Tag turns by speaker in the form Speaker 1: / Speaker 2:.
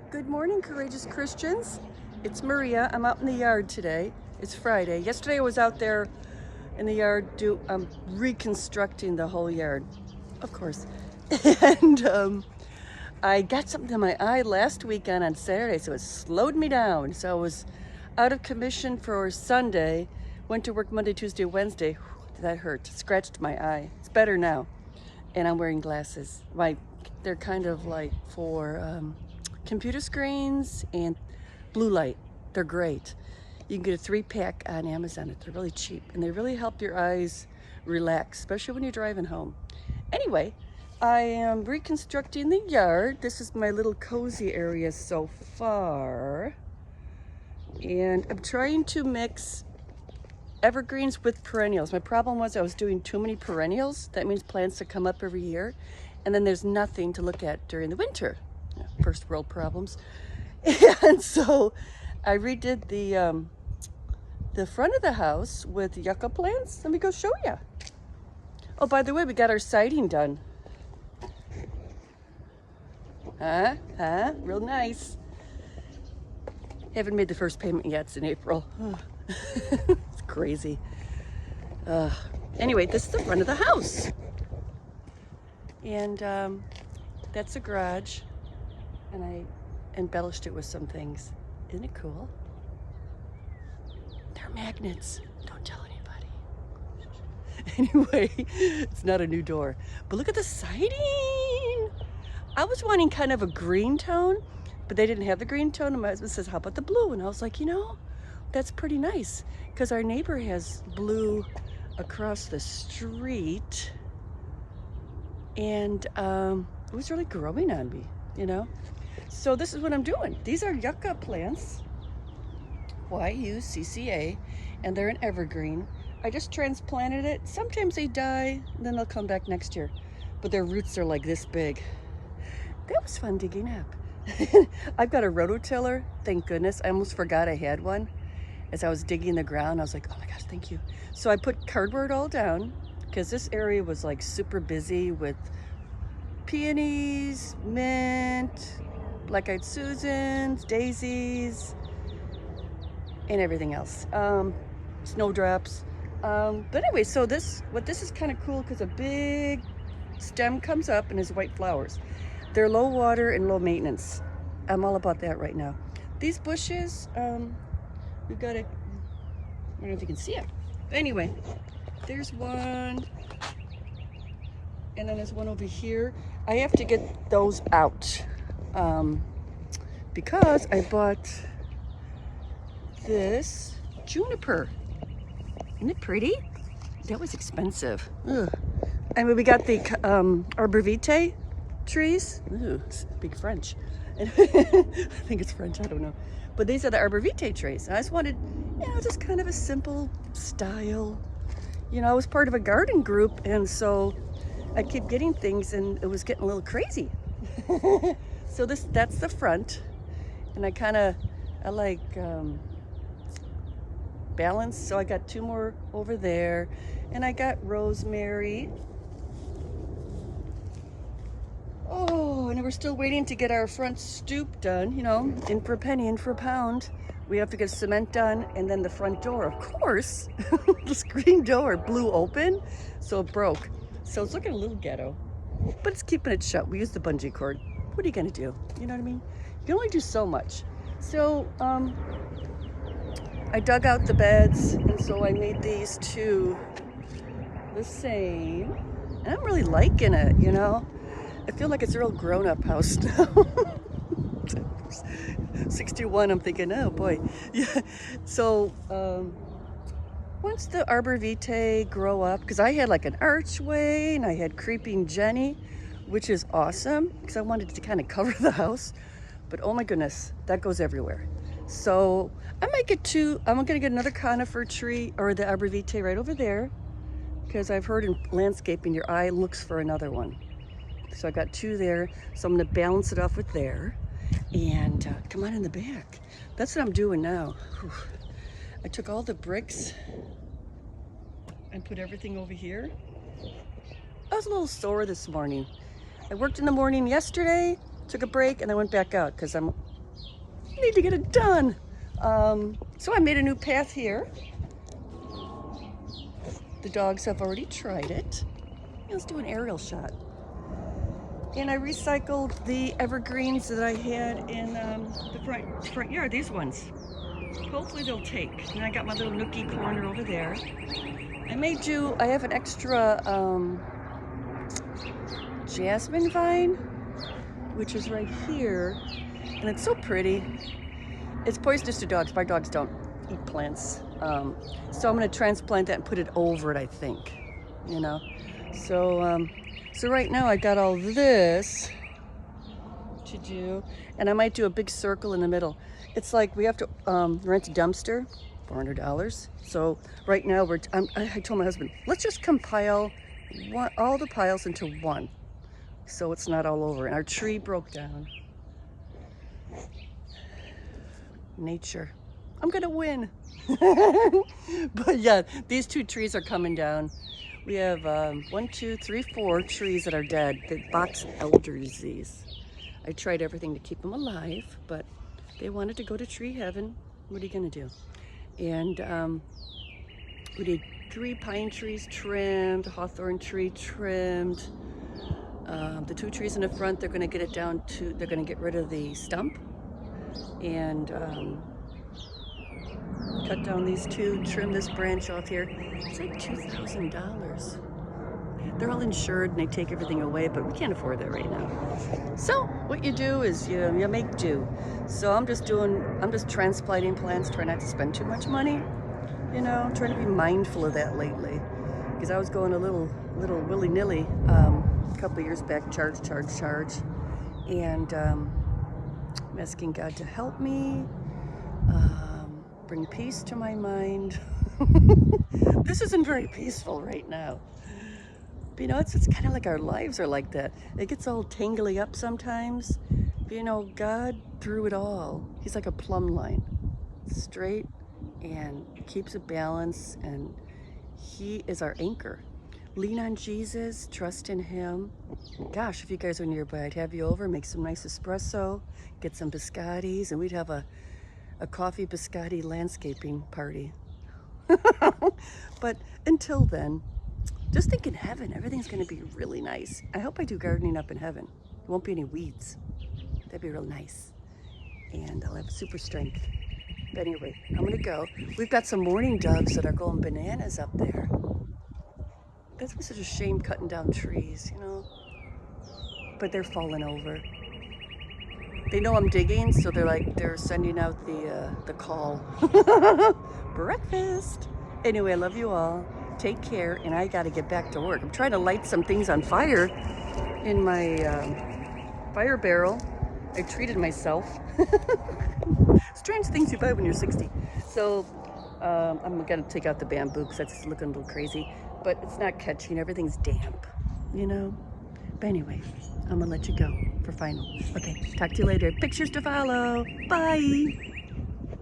Speaker 1: Good morning, courageous Christians. It's Maria. I'm out in the yard today. It's Friday. Yesterday I was out there in the yard reconstructing the whole yard, of course. And I got something in my eye last weekend on Saturday, so it slowed me down. So I was out of commission for Sunday, went to work Monday, Tuesday, Wednesday. Whew, that hurt. Scratched my eye. It's better now. And I'm wearing glasses. They're kind of like for computer screens and blue light. They're great. You can get a 3-pack on Amazon. They're really cheap and they really help your eyes relax, especially when you're driving home. Anyway, I am reconstructing the yard. This is my little cozy area so far. And I'm trying to mix evergreens with perennials. My problem was I was doing too many perennials. That means plants that come up every year. And then there's nothing to look at during the winter. First world problems. And so I redid the front of the house with yucca plants. Let me go show you. Oh, by the way, we got our siding done. Real nice. Haven't made the first payment yet. It's in April. It's crazy. Anyway, this is the front of the house. And that's a garage. And I embellished it with some things. Isn't it cool? They're magnets. Don't tell anybody. Anyway, it's not a new door. But look at the siding. I was wanting kind of a green tone, but they didn't have the green tone. And my husband says, how about the blue? And I was like, that's pretty nice. Because our neighbor has blue across the street. And it was really growing on me, So this is what I'm doing. These are yucca plants, YUCCA, and they're an evergreen. I just transplanted it. Sometimes they die, then they'll come back next year. But their roots are like this big. That was fun digging up. I've got a rototiller, thank goodness. I almost forgot I had one. As I was digging the ground, I was like, oh my gosh, thank you. So I put cardboard all down, because this area was like super busy with peonies, mint, black-eyed Susans, daisies, and everything else. Snowdrops. But anyway, so this is kind of cool because a big stem comes up and has white flowers. They're low water and low maintenance. I'm all about that right now. These bushes, we've got I don't know if you can see it. Anyway, there's one. And then there's one over here. I have to get those out because I bought this juniper. Isn't it pretty? That was expensive. Ugh. And we got the arbor vitae trees. Ooh, speak French. I think it's French, I don't know. But these are the arbor vitae trees. And I just wanted, just kind of a simple style. I was part of a garden group, and so I keep getting things, and it was getting a little crazy. So that's the front, and I like balance. So I got 2 more over there, and I got rosemary. Oh, and we're still waiting to get our front stoop done. In for a penny, in for a pound. We have to get cement done, and then the front door, of course. The screen door blew open, so it broke. So it's looking a little ghetto, but it's keeping it shut. We use the bungee cord. What are you gonna do? You know what I mean? You can only do so much. So I dug out the beds, and so I made these 2 the same. And I'm really liking it, I feel like it's a real grown-up house now. 61, I'm thinking, oh boy. Yeah. So once the arbor vitae grow up, because I had like an archway and I had creeping Jenny, which is awesome because I wanted to kind of cover the house, but oh my goodness, that goes everywhere. So I might get 2. I'm gonna get another conifer tree, or the arbor vitae right over there, because I've heard in landscaping your eye looks for another one. So I got 2 there, so I'm gonna balance it off with there. And come on in the back. That's what I'm doing now. Whew. I took all the bricks and put everything over here. I was a little sore this morning. I worked in the morning yesterday, took a break, and I went back out because I'm Need to get it done. So I made a new path here. The dogs have already tried it. Let's do an aerial shot. And I recycled the evergreens that I had in the front yard, these ones. Hopefully they'll take. And I got my little nookie corner over there. I have an extra jasmine vine, which is right here. And it's so pretty. It's poisonous to dogs. My dogs don't eat plants. So I'm gonna transplant that and put it over it, I think, you know. So right now I got all this to do, and I might do a big circle in the middle. It's like we have to rent a dumpster, $400. So right now I told my husband, let's just compile all the piles into one, so it's not all over. And our tree broke down. Nature, I'm gonna win. But yeah, these two trees are coming down. We have 1, 2, 3, 4 trees that are dead. The box elder disease. I tried everything to keep them alive, but they wanted to go to tree heaven. What are you gonna do? And we did 3 pine trees trimmed, a hawthorn tree trimmed. The 2 trees in the front, they're gonna get it down to, they're gonna get rid of the stump and cut down these 2, trim this branch off here. It's like $2,000. They're all insured and they take everything away, but we can't afford that right now. So what you do is you make do. So I'm just transplanting plants, trying not to spend too much money. You know, I'm trying to be mindful of that lately. Because I was going a little willy-nilly a couple of years back, charge. And I'm asking God to help me. Bring peace to my mind. This isn't very peaceful right now. But, you know, it's kind of like our lives are like that. It gets all tangly up sometimes. But, you know, God, through it all, he's like a plumb line. Straight and keeps a balance, and he is our anchor. Lean on Jesus, trust in him. Gosh, if you guys are nearby, I'd have you over, make some nice espresso, get some biscottis, and we'd have a coffee biscotti landscaping party. But until then, just think in heaven, everything's gonna be really nice. I hope I do gardening up in heaven. There won't be any weeds. That'd be real nice. And I'll have super strength. But anyway, I'm gonna go. We've got some mourning doves that are going bananas up there. That's such a shame cutting down trees, you know? But they're falling over. They know I'm digging, so they're sending out the call. Breakfast. Anyway, I love you all. Take care, and I gotta get back to work. I'm trying to light some things on fire in my fire barrel. I treated myself. Strange things you buy when you're 60. So I'm gonna take out the bamboo because that's looking a little crazy, but it's not catching. Everything's damp, you know? But anyway, I'm gonna let you go for final. Okay, talk to you later. Pictures to follow. Bye.